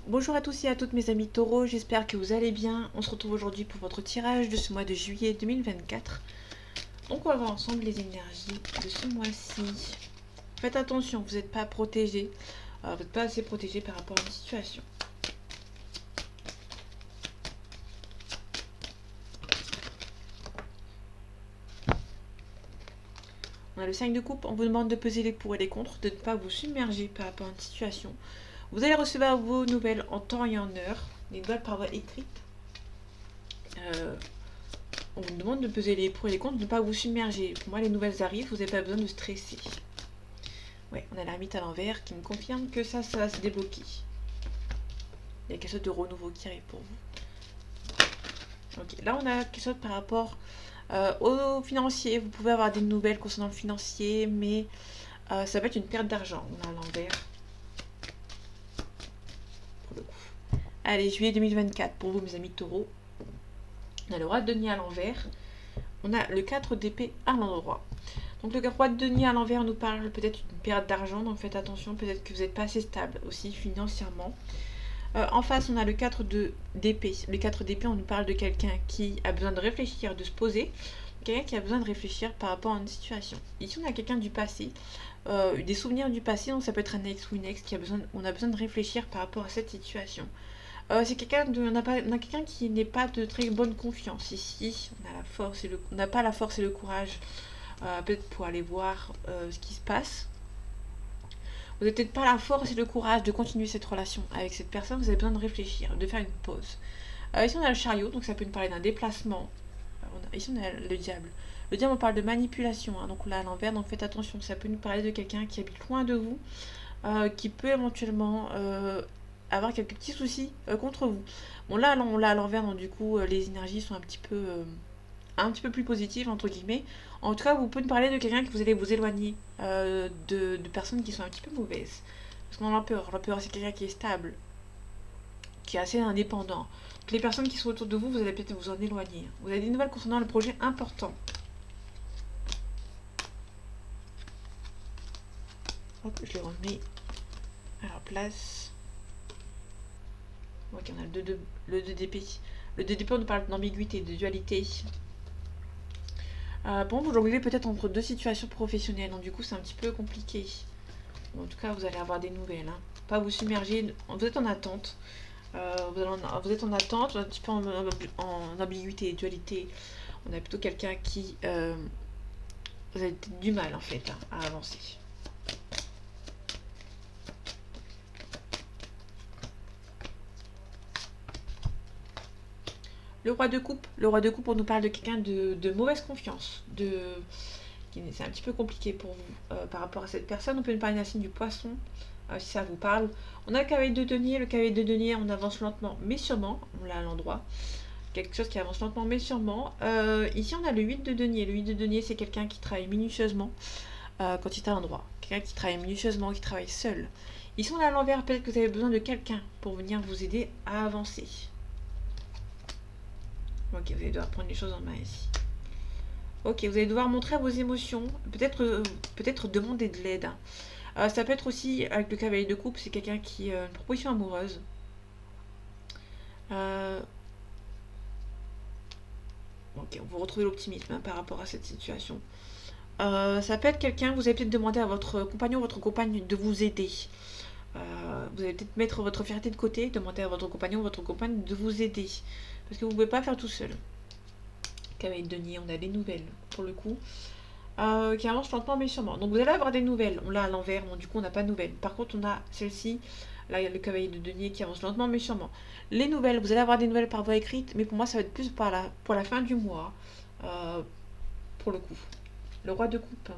Bonjour à tous et à toutes mes amis taureaux, j'espère que vous allez bien. On se retrouve aujourd'hui pour votre tirage de ce mois de juillet 2024. Donc on va voir ensemble les énergies de ce mois-ci. Faites attention, vous n'êtes pas protégé, vous n'êtes pas assez protégé par rapport à une situation. On a le 5 de coupe, on vous demande de peser les pour et les contre, de ne pas vous submerger par rapport à une situation. Vous allez recevoir vos nouvelles en temps et en heure, les nouvelles par voie écrite. On vous demande de peser les pour et les contre, de ne pas vous submerger. Pour moi, les nouvelles arrivent, vous n'avez pas besoin de stresser. Ouais, on a l'ermite à l'envers qui me confirme que ça va se débloquer. Il y a quelque chose de renouveau qui arrive pour vous. Ok, là on a quelque chose par rapport au financier. Vous pouvez avoir des nouvelles concernant le financier, mais ça va être une perte d'argent. On a à l'envers. Pour le coup. Allez, juillet 2024 pour vous mes amis taureaux. On a le roi de denier à l'envers. On a le 4 d'épée à l'endroit. Donc le roi de denier à l'envers nous parle peut-être d'une perte d'argent, donc faites attention, peut-être que vous n'êtes pas assez stable aussi financièrement. En face, on a le 4 d'épée. Le 4 d'épée, on nous parle de quelqu'un qui a besoin de réfléchir, de se poser. Quelqu'un qui a besoin de réfléchir par rapport à une situation. Ici, on a quelqu'un du passé, des souvenirs du passé, donc ça peut être un ex ou une ex on a besoin de réfléchir par rapport à cette situation. C'est quelqu'un on a quelqu'un qui n'est pas de très bonne confiance. Ici, on n'a pas la force et le courage, peut-être pour aller voir ce qui se passe. Vous n'avez peut-être pas la force et le courage de continuer cette relation avec cette personne, vous avez besoin de réfléchir, de faire une pause. Ici on a le chariot, donc ça peut nous parler d'un déplacement. Ici on a le diable. Le diable on parle de manipulation, hein, donc là à l'envers, donc faites attention, ça peut nous parler de quelqu'un qui habite loin de vous, qui peut éventuellement avoir quelques petits soucis contre vous. Bon là on l'a à l'envers, donc du coup les énergies sont un petit peu plus positives entre guillemets. En tout cas, vous pouvez me parler de quelqu'un que vous allez vous éloigner de personnes qui sont un petit peu mauvaises. Parce qu'on a l'empereur. L'empereur, c'est quelqu'un qui est stable, qui est assez indépendant. Donc, les personnes qui sont autour de vous, vous allez peut-être vous en éloigner. Vous avez des nouvelles concernant le projet important. Hop, je les remets à leur place. Ok, on a le 2 d'épée. Le 2 d'épée, on nous parle d'ambiguïté, de dualité. Bon, vous jonglez peut-être entre deux situations professionnelles, donc du coup c'est un petit peu compliqué. Bon, en tout cas, vous allez avoir des nouvelles. Hein. Pas vous submerger, vous êtes en attente. Vous êtes en attente, un petit peu en ambiguïté et dualité. On a plutôt quelqu'un qui... vous avez du mal en fait à avancer. Le roi de coupe, on nous parle de quelqu'un de mauvaise confiance, c'est un petit peu compliqué pour vous par rapport à cette personne. On peut nous parler d'un signe du poisson, si ça vous parle. On a le cavalier de denier, on avance lentement mais sûrement, on l'a à l'endroit. Quelque chose qui avance lentement mais sûrement. Ici on a le 8 de denier. Le 8 de denier c'est quelqu'un qui travaille minutieusement quand il est à l'endroit. Quelqu'un qui travaille minutieusement, qui travaille seul. Ici on a à l'envers, peut-être que vous avez besoin de quelqu'un pour venir vous aider à avancer. Ok, vous allez devoir prendre les choses en main ici. Ok, vous allez devoir montrer vos émotions, peut-être demander de l'aide. Ça peut être aussi, avec le cavalier de coupe, c'est quelqu'un qui a une proposition amoureuse. Ok, vous retrouvez l'optimisme hein, par rapport à cette situation. Ça peut être quelqu'un, vous allez peut-être demander à votre compagnon ou votre compagne de vous aider. Vous allez peut-être mettre votre fierté de côté, demander à votre compagnon ou votre compagne de vous aider. Parce que vous ne pouvez pas faire tout seul. Cavalier de denier, on a des nouvelles pour le coup. Qui avance lentement mais sûrement. Donc vous allez avoir des nouvelles. On l'a à l'envers, donc du coup on n'a pas de nouvelles. Par contre on a celle-ci, là il y a le cavalier de denier qui avance lentement mais sûrement. Les nouvelles, vous allez avoir des nouvelles par voie écrite, mais pour moi ça va être plus pour la fin du mois. Pour le coup. Le roi de coupe.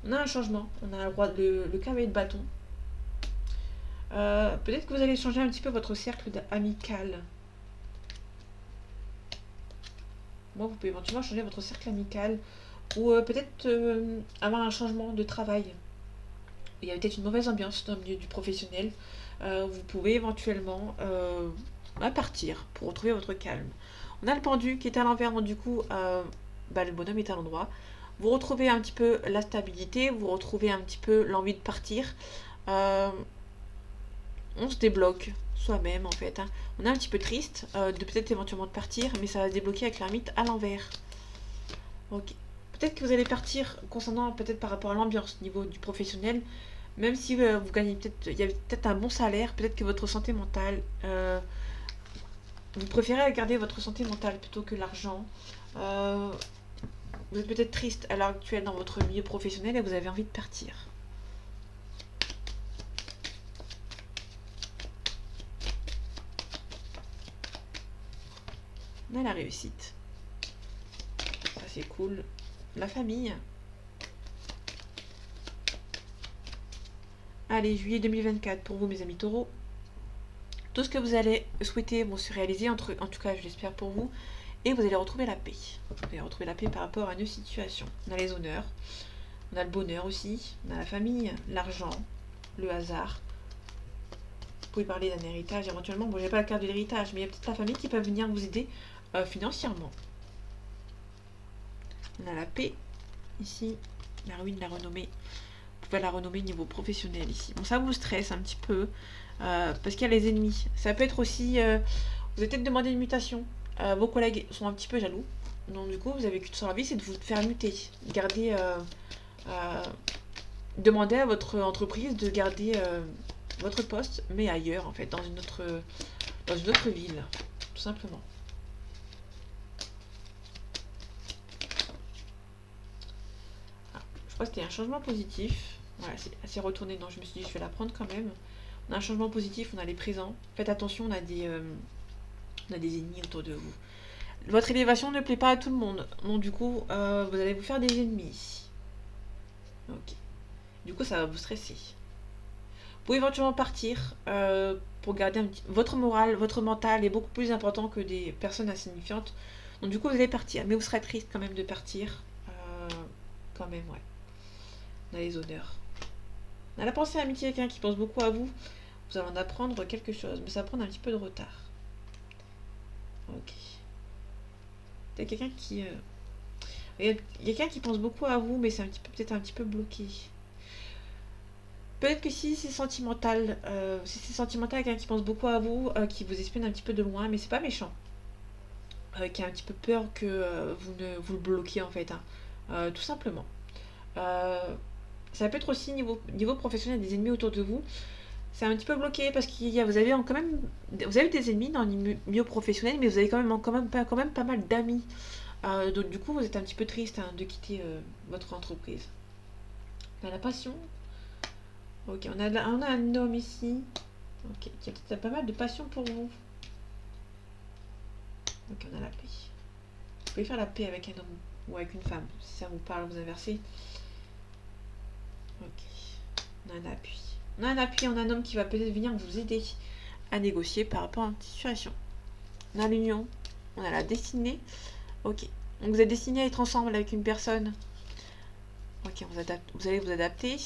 On a un changement. On a le cavalier de bâton. Peut-être que vous allez changer un petit peu votre cercle amical. Moi, vous pouvez éventuellement changer votre cercle amical. Ou peut-être avoir un changement de travail. Il y a peut-être une mauvaise ambiance dans le milieu du professionnel. Vous pouvez éventuellement partir pour retrouver votre calme. On a le pendu qui est à l'envers, donc du coup, le bonhomme est à l'endroit. Vous retrouvez un petit peu la stabilité, vous retrouvez un petit peu l'envie de partir. On se débloque. soi-même en fait. Hein. On est un petit peu triste de peut-être éventuellement de partir, mais ça va se débloquer avec l'ermite à l'envers. Ok. Peut-être que vous allez partir concernant peut-être par rapport à l'ambiance niveau du professionnel, même si vous gagnez peut-être, il y a peut-être un bon salaire, peut-être que votre santé mentale, vous préférez garder votre santé mentale plutôt que l'argent. Euh, vous êtes peut-être triste à l'heure actuelle dans votre milieu professionnel et vous avez envie de partir. On a la réussite. Ça c'est cool. La famille. Allez, juillet 2024 pour vous mes amis taureaux. Tout ce que vous allez souhaiter vont se réaliser, en tout cas je l'espère pour vous. Et vous allez retrouver la paix. Vous allez retrouver la paix par rapport à une situation. On a les honneurs, on a le bonheur aussi, on a la famille, l'argent, le hasard. Vous pouvez parler d'un héritage éventuellement. Bon, j'ai pas la carte de l'héritage, mais il y a peut-être la famille qui peut venir vous aider financièrement. On a la paix ici, la ruine, la renommée. Vous pouvez la renommer niveau professionnel ici. Bon, ça vous stresse un petit peu parce qu'il y a les ennemis. Ça peut être aussi, vous avez peut-être demandé une mutation. Vos collègues sont un petit peu jaloux. Donc du coup, vous avez qu'une seule envie, c'est de vous faire muter. Garder, demander à votre entreprise de garder votre poste, mais ailleurs en fait, dans une autre ville, tout simplement. Ah, je crois que c'était un changement positif. Voilà, c'est assez retourné, donc je me suis dit je vais la prendre quand même. On a un changement positif, on a les présents. Faites attention, on a des ennemis autour de vous. Votre élévation ne plaît pas à tout le monde. Donc du coup, vous allez vous faire des ennemis. Ok. Du coup, ça va vous stresser. Vous pouvez éventuellement partir pour garder votre morale, votre mental est beaucoup plus important que des personnes insignifiantes. Donc du coup, vous allez partir. Mais vous serez triste quand même de partir. Quand même, ouais. On a les honneurs. On a la pensée amitié, quelqu'un qui pense beaucoup à vous. Vous allez en apprendre quelque chose. Mais ça va prendre un petit peu de retard. Ok. Il y a quelqu'un qui... il y a quelqu'un qui pense beaucoup à vous, mais c'est peut-être un petit peu bloqué. Peut-être que si c'est sentimental, quelqu'un qui pense beaucoup à vous, qui vous espionne un petit peu de loin, mais c'est pas méchant. Qui a un petit peu peur que vous le bloquiez en fait. Hein. Tout simplement. Ça peut être aussi niveau professionnel des ennemis autour de vous. C'est un petit peu bloqué parce que vous avez quand même vous avez des ennemis dans le milieu professionnel, mais vous avez quand même pas mal d'amis. Donc du coup, vous êtes un petit peu triste de quitter votre entreprise. On a la passion. Ok, on a un homme ici. Ok, qui a peut-être pas mal de passion pour vous. Ok, on a la paix. Vous pouvez faire la paix avec un homme ou avec une femme, si ça vous parle, vous inversez. Ok, on a un appui. On a un appui, on a un homme qui va peut-être venir vous aider à négocier par rapport à une situation. On a l'union, on a la destinée. Ok, donc vous êtes destiné à être ensemble avec une personne. Ok, vous allez vous adapter.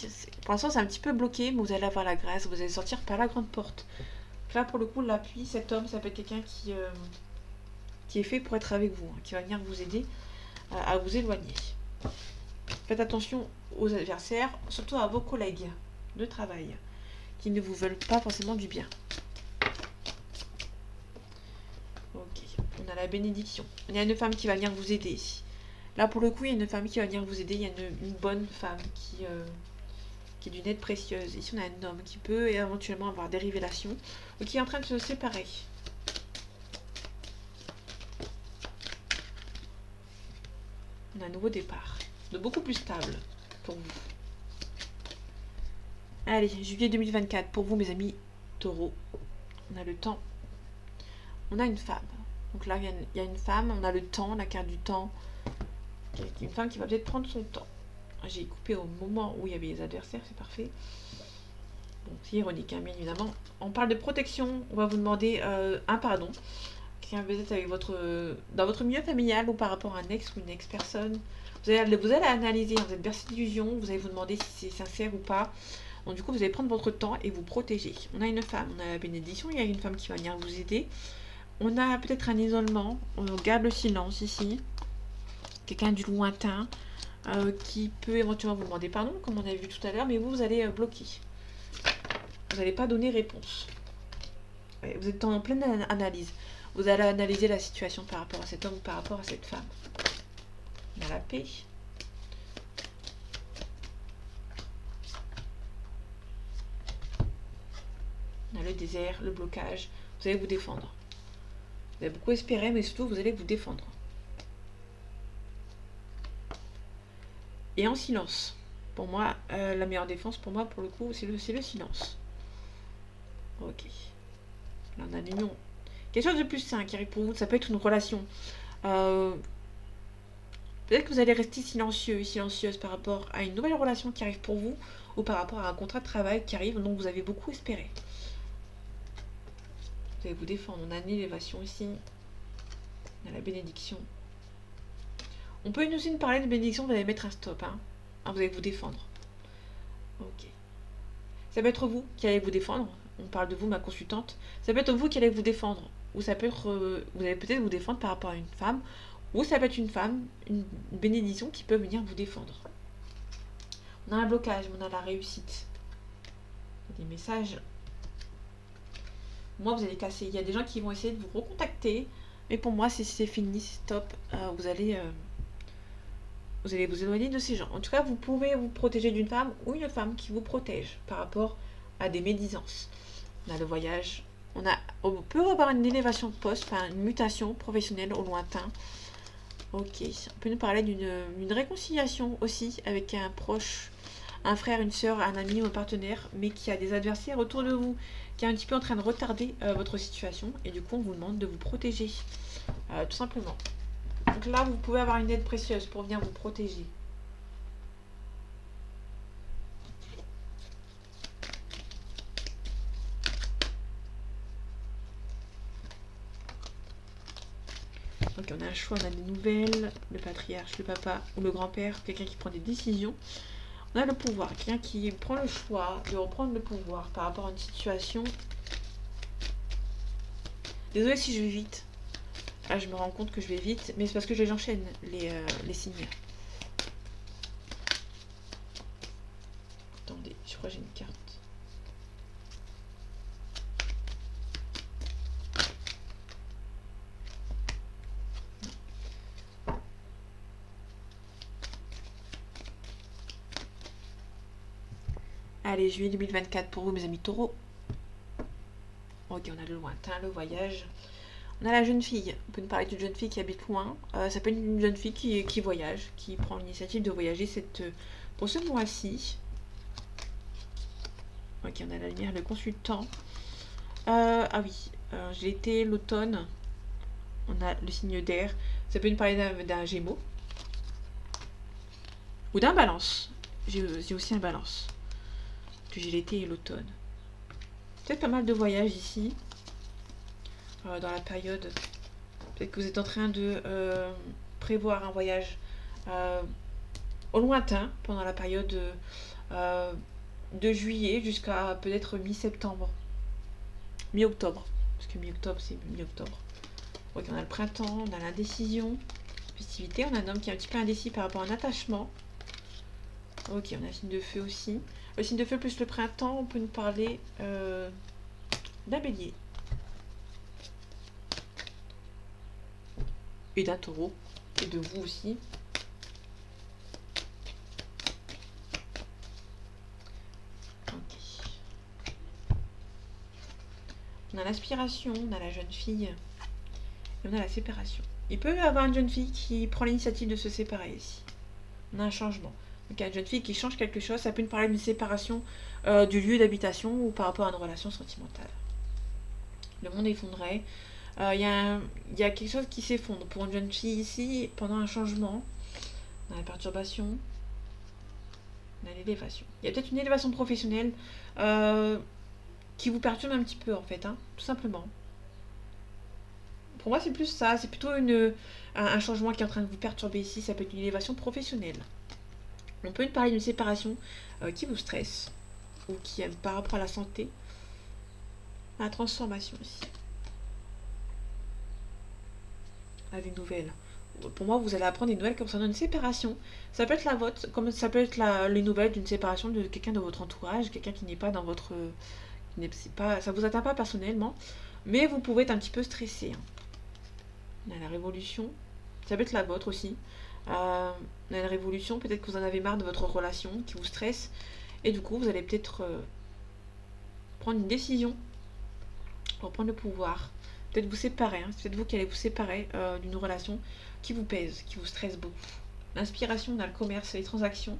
Pour l'instant, c'est un petit peu bloqué, mais vous allez avoir la grâce. Vous allez sortir par la grande porte. Là, pour le coup, l'appui, cet homme, ça peut être quelqu'un qui est fait pour être avec vous, hein, qui va venir vous aider à vous éloigner. Faites attention aux adversaires, surtout à vos collègues de travail, qui ne vous veulent pas forcément du bien. Ok, on a la bénédiction. Il y a une femme qui va venir vous aider. Là, pour le coup, il y a une femme qui va venir vous aider. Il y a une bonne femme qui est d'une aide précieuse. Ici, on a un homme qui peut éventuellement avoir des révélations ou qui est en train de se séparer. On a un nouveau départ, de beaucoup plus stable pour vous. Allez, juillet 2024, pour vous, mes amis taureaux. On a le temps. On a une femme. Donc là, il y a une femme, on a le temps, la carte du temps. Une femme qui va peut-être prendre son temps. J'ai coupé au moment où il y avait les adversaires, c'est parfait. Bon, c'est ironique, hein, bien évidemment. On parle de protection, on va vous demander un pardon. Quelqu'un peut-être avec dans votre milieu familial ou par rapport à un ex ou une ex-personne. Vous allez analyser, vous êtes bercé d'illusions, vous allez vous demander si c'est sincère ou pas. Donc du coup, vous allez prendre votre temps et vous protéger. On a une femme, on a la bénédiction, il y a une femme qui va venir vous aider. On a peut-être un isolement, on garde le silence ici. Quelqu'un du lointain qui peut éventuellement vous demander pardon, comme on avait vu tout à l'heure, mais vous allez bloquer. Vous n'allez pas donner réponse. Ouais, vous êtes en pleine analyse. Vous allez analyser la situation par rapport à cet homme ou par rapport à cette femme. On a la paix. On a le désert, le blocage. Vous allez vous défendre. Vous avez beaucoup espéré, mais surtout, vous allez vous défendre. Et en silence. Pour moi, la meilleure défense, pour moi, pour le coup, c'est le silence. Ok. Là, on a l'union. Quelque chose de plus sain qui arrive pour vous. Ça peut être une relation. Peut-être que vous allez rester silencieux et silencieuse par rapport à une nouvelle relation qui arrive pour vous ou par rapport à un contrat de travail qui arrive dont vous avez beaucoup espéré. Vous allez vous défendre. On a une élévation ici. On a la bénédiction. On peut aussi nous parler de bénédiction, vous allez mettre un stop. Hein. Vous allez vous défendre. Ok. Ça peut être vous qui allez vous défendre. On parle de vous, ma consultante. Ça peut être vous qui allez vous défendre. Ou ça peut être... vous allez peut-être vous défendre par rapport à une femme. Ou ça peut être une femme, une bénédiction qui peut venir vous défendre. On a un blocage, on a la réussite. Des messages. Moi, vous allez casser. Il y a des gens qui vont essayer de vous recontacter. Mais pour moi, c'est fini, c'est stop. Vous allez vous éloigner de ces gens. En tout cas, vous pouvez vous protéger d'une femme ou une femme qui vous protège par rapport à des médisances. On a le voyage. On peut avoir une élévation de poste, enfin une mutation professionnelle au lointain. Ok. On peut nous parler d'une réconciliation aussi avec un proche, un frère, une soeur, un ami ou un partenaire, mais qui a des adversaires autour de vous, qui est un petit peu en train de retarder votre situation. Et du coup, on vous demande de vous protéger. Tout simplement. Donc là, vous pouvez avoir une aide précieuse pour venir vous protéger. Donc on a un choix, on a des nouvelles, le patriarche, le papa ou le grand-père, quelqu'un qui prend des décisions. On a le pouvoir, quelqu'un qui prend le choix de reprendre le pouvoir par rapport à une situation. Désolée si je vais vite. Là, je me rends compte que je vais vite, mais c'est parce que j'enchaîne les signes. Attendez, je crois que j'ai une carte. Allez, juillet 2024 pour vous, mes amis taureaux. Ok, on a le lointain, le voyage. On a la jeune fille. On peut nous parler d'une jeune fille qui habite loin. Ça peut être une jeune fille qui voyage, qui prend l'initiative de voyager pour ce mois-ci. Ok, on a la lumière, le consultant. Ah oui, j'ai été l'automne. On a le signe d'air. Ça peut nous parler d'un Gémeaux. Ou d'un Balance. J'ai aussi un Balance. J'ai l'été et l'automne. Peut-être pas mal de voyages ici. Dans la période. Peut-être que vous êtes en train de prévoir un voyage au lointain pendant la période de juillet jusqu'à peut-être mi-septembre. Mi-octobre. Parce que mi-octobre, c'est mi-octobre. Ok, on a le printemps, on a l'indécision. Festivité, on a un homme qui est un petit peu indécis par rapport à un attachement. Ok, on a le signe de feu aussi. Le signe de feu plus le printemps, on peut nous parler d'un bélier. Et d'un taureau. Et de vous aussi. Ok. On a l'aspiration, on a la jeune fille. Et on a la séparation. Il peut y avoir une jeune fille qui prend l'initiative de se séparer ici. On a un changement. Donc il y a une jeune fille qui change quelque chose. Ça peut nous parler d'une séparation du lieu d'habitation ou par rapport à une relation sentimentale. Le monde est effondré. Il y a quelque chose qui s'effondre pour une jeune fille ici pendant un changement. On a la perturbation. On a l'élévation. Il y a peut-être une élévation professionnelle qui vous perturbe un petit peu en fait, hein, tout simplement. Pour moi, c'est plus ça. C'est plutôt un changement qui est en train de vous perturber ici. Ça peut être une élévation professionnelle. On peut nous parler d'une séparation qui vous stresse ou qui est par rapport à la santé. La transformation aussi. À des nouvelles. Pour moi, vous allez apprendre des nouvelles concernant une séparation. Ça peut être la vôtre, comme ça peut être les nouvelles d'une séparation de quelqu'un de votre entourage, quelqu'un qui n'est pas dans votre... ça vous atteint pas personnellement. Mais vous pouvez être un petit peu stressé. On a la révolution. Ça peut être la vôtre aussi. On a une révolution. Peut-être que vous en avez marre de votre relation qui vous stresse. Et du coup, vous allez peut-être prendre une décision pour prendre le pouvoir. Peut-être vous séparer. C'est peut-être vous qui allez vous séparer d'une relation qui vous pèse, qui vous stresse beaucoup. L'inspiration, on a le commerce, les transactions.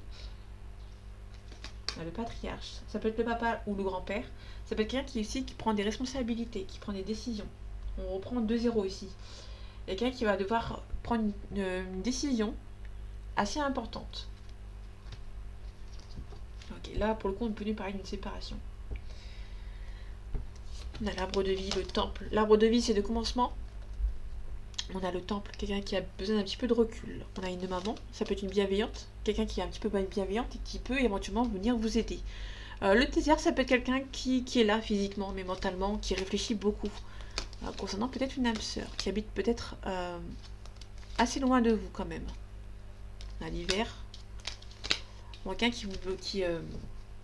On a le patriarche. Ça peut être le papa ou le grand-père. Ça peut être quelqu'un qui prend des responsabilités, qui prend des décisions. On reprend 2-0 ici. Il y a quelqu'un qui va devoir prendre une décision assez importante. Ok, là pour le coup on peut nous parler d'une séparation. On a l'arbre de vie, le temple. L'arbre de vie c'est de commencement. On a le temple, quelqu'un qui a besoin d'un petit peu de recul. On a une maman, ça peut être une bienveillante, quelqu'un qui est un petit peu bienveillante et qui peut éventuellement venir vous aider. Le désert, ça peut être quelqu'un qui est là physiquement, mais mentalement, qui réfléchit beaucoup. Concernant peut-être une âme sœur, qui habite peut-être assez loin de vous quand même. On a l'hiver. Quelqu'un qui vous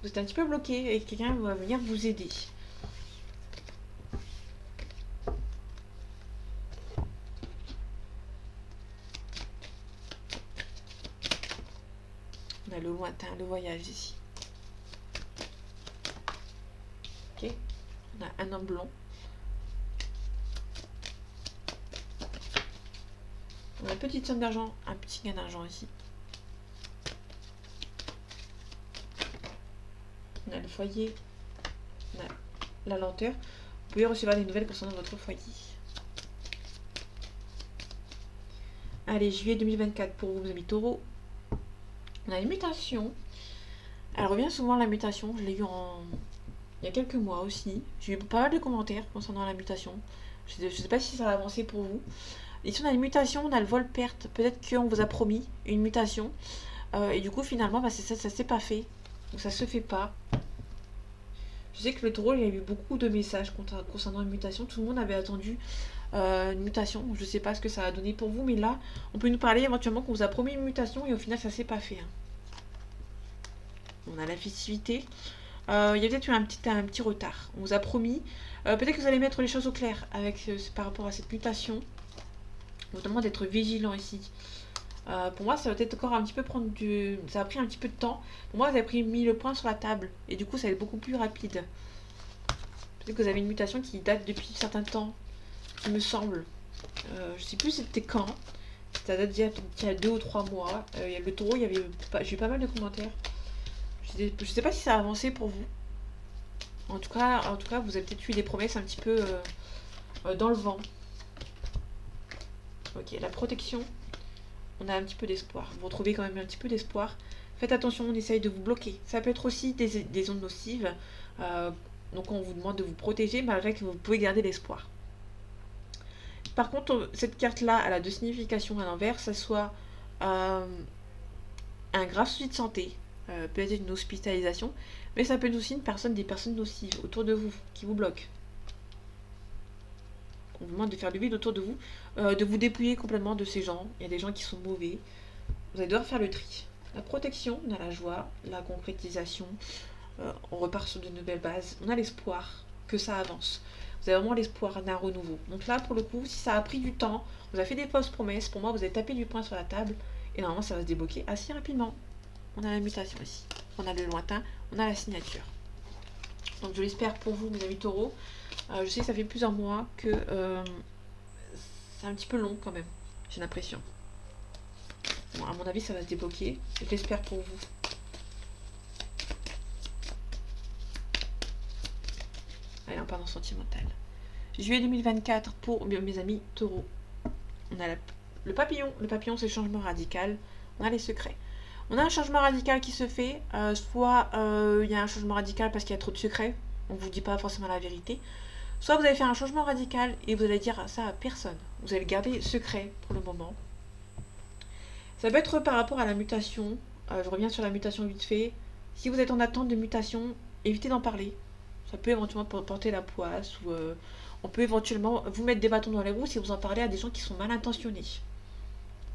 êtes un petit peu bloqué et quelqu'un va venir vous aider. On a le lointain, le voyage ici. Ok. On a un homme blond. On a une petite somme d'argent, un petit gain d'argent ici. On a le foyer. On a la lenteur. Vous pouvez recevoir des nouvelles concernant votre foyer. Allez, juillet 2024 pour vous, amis taureaux. On a une mutation. Elle revient souvent la mutation. Je l'ai eu il y a quelques mois aussi. J'ai eu pas mal de commentaires concernant la mutation. Je ne sais pas si ça va avancer pour vous. Ici, on a une mutation, on a le vol-perte. Peut-être qu'on vous a promis une mutation. Et du coup, finalement, bah, ça s'est pas fait. Donc, ça se fait pas. Je sais que le taureau, il y a eu beaucoup de messages concernant une mutation. Tout le monde avait attendu une mutation. Je ne sais pas ce que ça a donné pour vous, mais là, on peut nous parler éventuellement qu'on vous a promis une mutation et au final, ça s'est pas fait. On a la festivité. Il y a peut-être eu un petit retard. On vous a promis. Peut-être que vous allez mettre les choses au clair par rapport à cette mutation. Notamment d'être vigilant ici. Pour moi, ça va peut-être encore un petit peu ça a pris un petit peu de temps. Pour moi, vous avez mis le point sur la table. Et du coup, ça va être beaucoup plus rapide. Peut-être que vous avez une mutation qui date depuis un certain temps. Il me semble. Je sais plus c'était quand. Ça date d'il y a 2 ou 3 mois. Le taureau, j'ai eu pas mal de commentaires. Je sais pas si ça a avancé pour vous. En tout cas, vous avez peut-être eu des promesses un petit peu dans le vent. Ok, la protection. On a un petit peu d'espoir. Vous retrouvez quand même un petit peu d'espoir. Faites attention, on essaye de vous bloquer. Ça peut être aussi des ondes nocives. Donc on vous demande de vous protéger malgré que vous pouvez garder l'espoir. Par contre, cette carte-là, elle a deux significations à l'envers. Ça soit un grave souci de santé, peut-être une hospitalisation, mais ça peut être aussi des personnes nocives autour de vous, qui vous bloquent. On vous demande de faire le vide autour de vous, de vous dépouiller complètement de ces gens. Il y a des gens qui sont mauvais. Vous allez devoir faire le tri. La protection, on a la joie, la concrétisation. On repart sur de nouvelles bases. On a l'espoir que ça avance. Vous avez vraiment l'espoir d'un renouveau. Donc là, pour le coup, si ça a pris du temps, vous avez fait des fausses promesses, pour moi, vous avez tapé du poing sur la table, et normalement, ça va se débloquer assez rapidement. On a la mutation ici. On a le lointain, on a la signature. Donc je l'espère pour vous, mes amis taureaux. Je sais que ça fait plusieurs mois que c'est un petit peu long quand même, j'ai l'impression. Bon, à mon avis, ça va se débloquer. Je l'espère pour vous. Allez, on part dans sentimental. Juillet 2024 pour mes amis taureaux. On a le papillon. Le papillon, c'est le changement radical. On a les secrets. On a un changement radical qui se fait. Soit il y a un changement radical parce qu'il y a trop de secrets. On ne vous dit pas forcément la vérité. Soit vous allez faire un changement radical et vous allez dire ça à personne. Vous allez le garder secret pour le moment. Ça peut être par rapport à la mutation. Je reviens sur la mutation vite fait. Si vous êtes en attente de mutation, évitez d'en parler. Ça peut éventuellement porter la poisse ou on peut éventuellement vous mettre des bâtons dans les roues si vous en parlez à des gens qui sont mal intentionnés.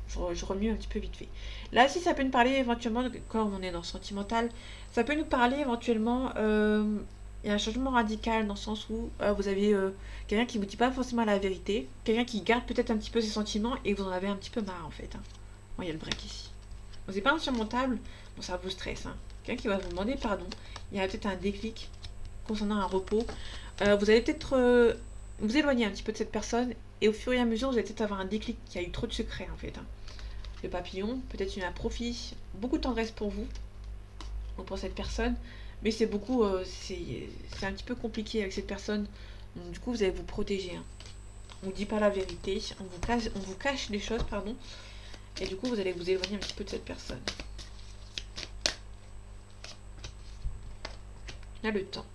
Je remue un petit peu vite fait. Là, si ça peut nous parler éventuellement, quand on est dans le sentimental, ça peut nous parler éventuellement il y a un changement radical dans le sens où vous avez quelqu'un qui vous dit pas forcément la vérité, quelqu'un qui garde peut-être un petit peu ses sentiments et vous en avez un petit peu marre en fait. Hein. Bon, il y a le break ici. Bon, c'est pas insurmontable, bon, ça vous stresse. Hein. Quelqu'un qui va vous demander pardon, il y a peut-être un déclic concernant un repos. Vous allez peut-être vous éloigner un petit peu de cette personne et au fur et à mesure, vous allez peut-être avoir un déclic qui a eu trop de secrets en fait. Hein. Le papillon, peut-être un profit, beaucoup de tendresse pour vous ou pour cette personne, mais c'est beaucoup, c'est un petit peu compliqué avec cette personne. Donc, du coup, vous allez vous protéger. Hein. On ne dit pas la vérité, on vous cache des choses, pardon, et du coup, vous allez vous éloigner un petit peu de cette personne. Là, le temps.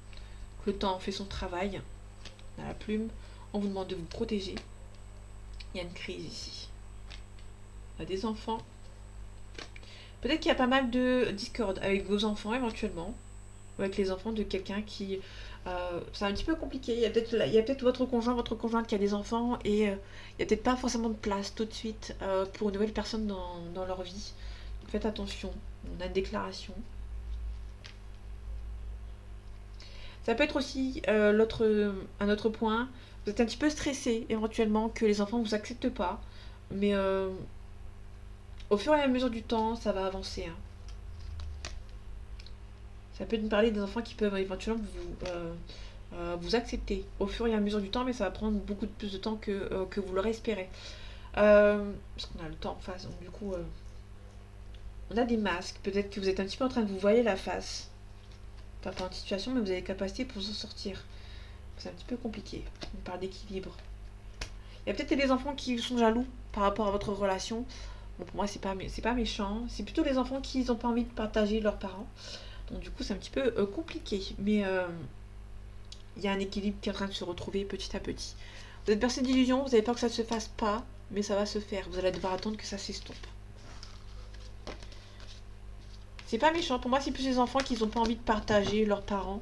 Le temps fait son travail. On a la plume. On vous demande de vous protéger. Il y a une crise ici. On a des enfants. Peut-être qu'il y a pas mal de discorde avec vos enfants éventuellement. Ou avec les enfants de quelqu'un qui... c'est un petit peu compliqué. Il y a peut-être votre conjointe qui a des enfants et il n'y a peut-être pas forcément de place tout de suite pour une nouvelle personne dans leur vie. Donc faites attention. On a une déclaration. Ça peut être aussi un autre point. Vous êtes un petit peu stressé éventuellement que les enfants ne vous acceptent pas. Mais au fur et à mesure du temps, ça va avancer. Hein. Ça peut nous parler des enfants qui peuvent éventuellement vous accepter au fur et à mesure du temps, mais ça va prendre beaucoup plus de temps que vous l'aurez espéré. Parce qu'on a le temps en face, donc du coup, on a des masques. Peut-être que vous êtes un petit peu en train de vous voiler la face. Pas en situation, mais vous avez la capacité pour s'en sortir. C'est un petit peu compliqué. On parle d'équilibre. Il y a peut-être des enfants qui sont jaloux par rapport à votre relation. Bon, pour moi, c'est pas méchant. C'est plutôt les enfants qui n'ont pas envie de partager leurs parents. Donc du coup, c'est un petit peu compliqué. Mais il y a un équilibre qui est en train de se retrouver petit à petit. Vous êtes bercé d'illusions, vous avez peur que ça ne se fasse pas, mais ça va se faire. Vous allez devoir attendre que ça s'estompe. C'est pas méchant. Pour moi, c'est plus les enfants qui n'ont pas envie de partager leurs parents.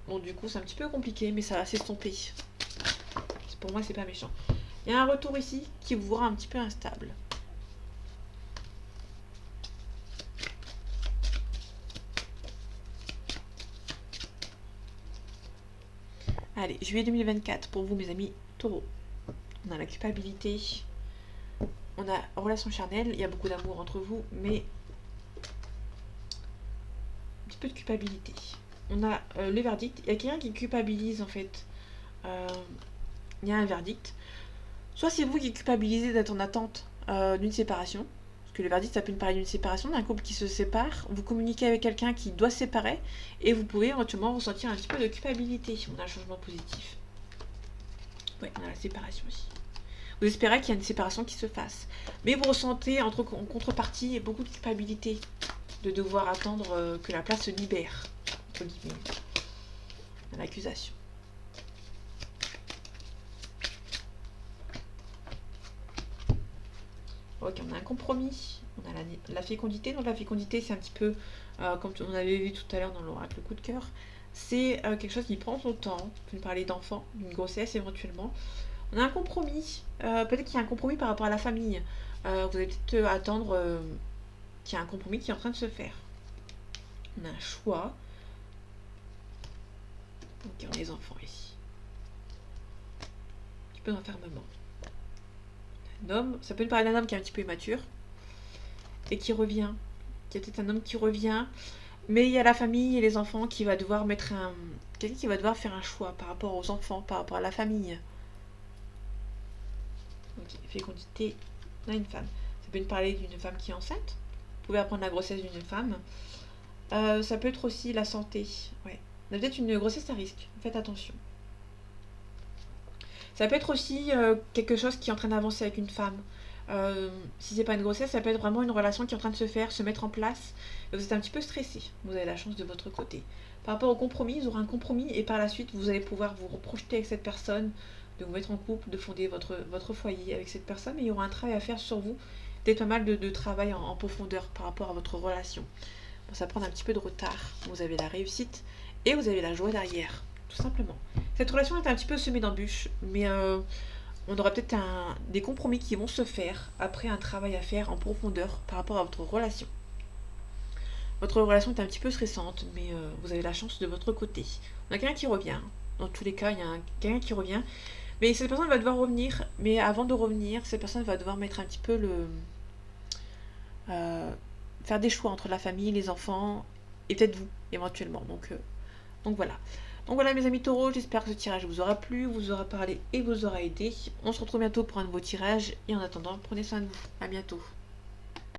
Bon, du coup, c'est un petit peu compliqué, mais ça va s'estomper. Pour moi, c'est pas méchant. Il y a un retour ici qui vous rend un petit peu instable. Allez, juillet 2024 pour vous, mes amis taureaux. On a la culpabilité. On a relation charnelle. Il y a beaucoup d'amour entre vous, mais un petit peu de culpabilité. On a le verdict. Il y a quelqu'un qui culpabilise, en fait. Il y a un verdict. Soit c'est vous qui culpabilisez d'être en attente d'une séparation. Parce que le verdict, ça peut nous parler d'une séparation, d'un couple qui se sépare. Vous communiquez avec quelqu'un qui doit se séparer. Et vous pouvez éventuellement ressentir un petit peu de culpabilité. On a un changement positif. Oui, on a la séparation aussi. Vous espérez qu'il y a une séparation qui se fasse. Mais vous ressentez en contrepartie beaucoup de culpabilité de devoir attendre que la place se libère. Entre guillemets. On a l'accusation. Ok, on a un compromis. On a la fécondité. Donc la fécondité, c'est un petit peu, comme on avait vu tout à l'heure dans l'oracle, le coup de cœur. C'est quelque chose qui prend son temps. On peut parler d'enfant, d'une grossesse éventuellement. On a un compromis. Peut-être qu'il y a un compromis par rapport à la famille. Vous allez peut-être attendre qu'il y ait un compromis qui est en train de se faire. On a un choix. Ok, on a les enfants ici. Un petit peu d'enfermement. Un homme, ça peut nous parler d'un homme qui est un petit peu immature et qui revient. Il y a peut-être un homme qui revient, mais il y a la famille et les enfants qui va devoir mettre un... Quelqu'un qui va devoir faire un choix par rapport aux enfants, par rapport à la famille. Ok, fécondité, on a une femme. Ça peut nous parler d'une femme qui est enceinte. Vous pouvez apprendre la grossesse d'une femme. Ça peut être aussi la santé. Ouais. On a peut-être une grossesse à risque. Faites attention. Ça peut être aussi quelque chose qui est en train d'avancer avec une femme. Si c'est pas une grossesse, ça peut être vraiment une relation qui est en train de se faire, se mettre en place. Et vous êtes un petit peu stressé. Vous avez la chance de votre côté. Par rapport au compromis, vous aurez un compromis et par la suite, vous allez pouvoir vous reprojeter avec cette personne, de vous mettre en couple, de fonder votre foyer avec cette personne. Mais il y aura un travail à faire sur vous. Peut-être pas mal de travail en profondeur par rapport à votre relation. Bon, ça prend un petit peu de retard. Vous avez la réussite et vous avez la joie derrière. Tout simplement. Cette relation est un petit peu semée d'embûches, mais on aura peut-être des compromis qui vont se faire après un travail à faire en profondeur par rapport à votre relation. Votre relation est un petit peu stressante, mais vous avez la chance de votre côté. On a quelqu'un qui revient. Dans tous les cas, il y a quelqu'un qui revient. Mais cette personne va devoir revenir. Mais avant de revenir, cette personne va devoir mettre un petit peu le... faire des choix entre la famille, les enfants et peut-être vous, éventuellement. Donc voilà. Donc voilà mes amis taureaux, j'espère que ce tirage vous aura plu, vous aura parlé et vous aura aidé. On se retrouve bientôt pour un nouveau tirage. Et en attendant, prenez soin de vous. À bientôt.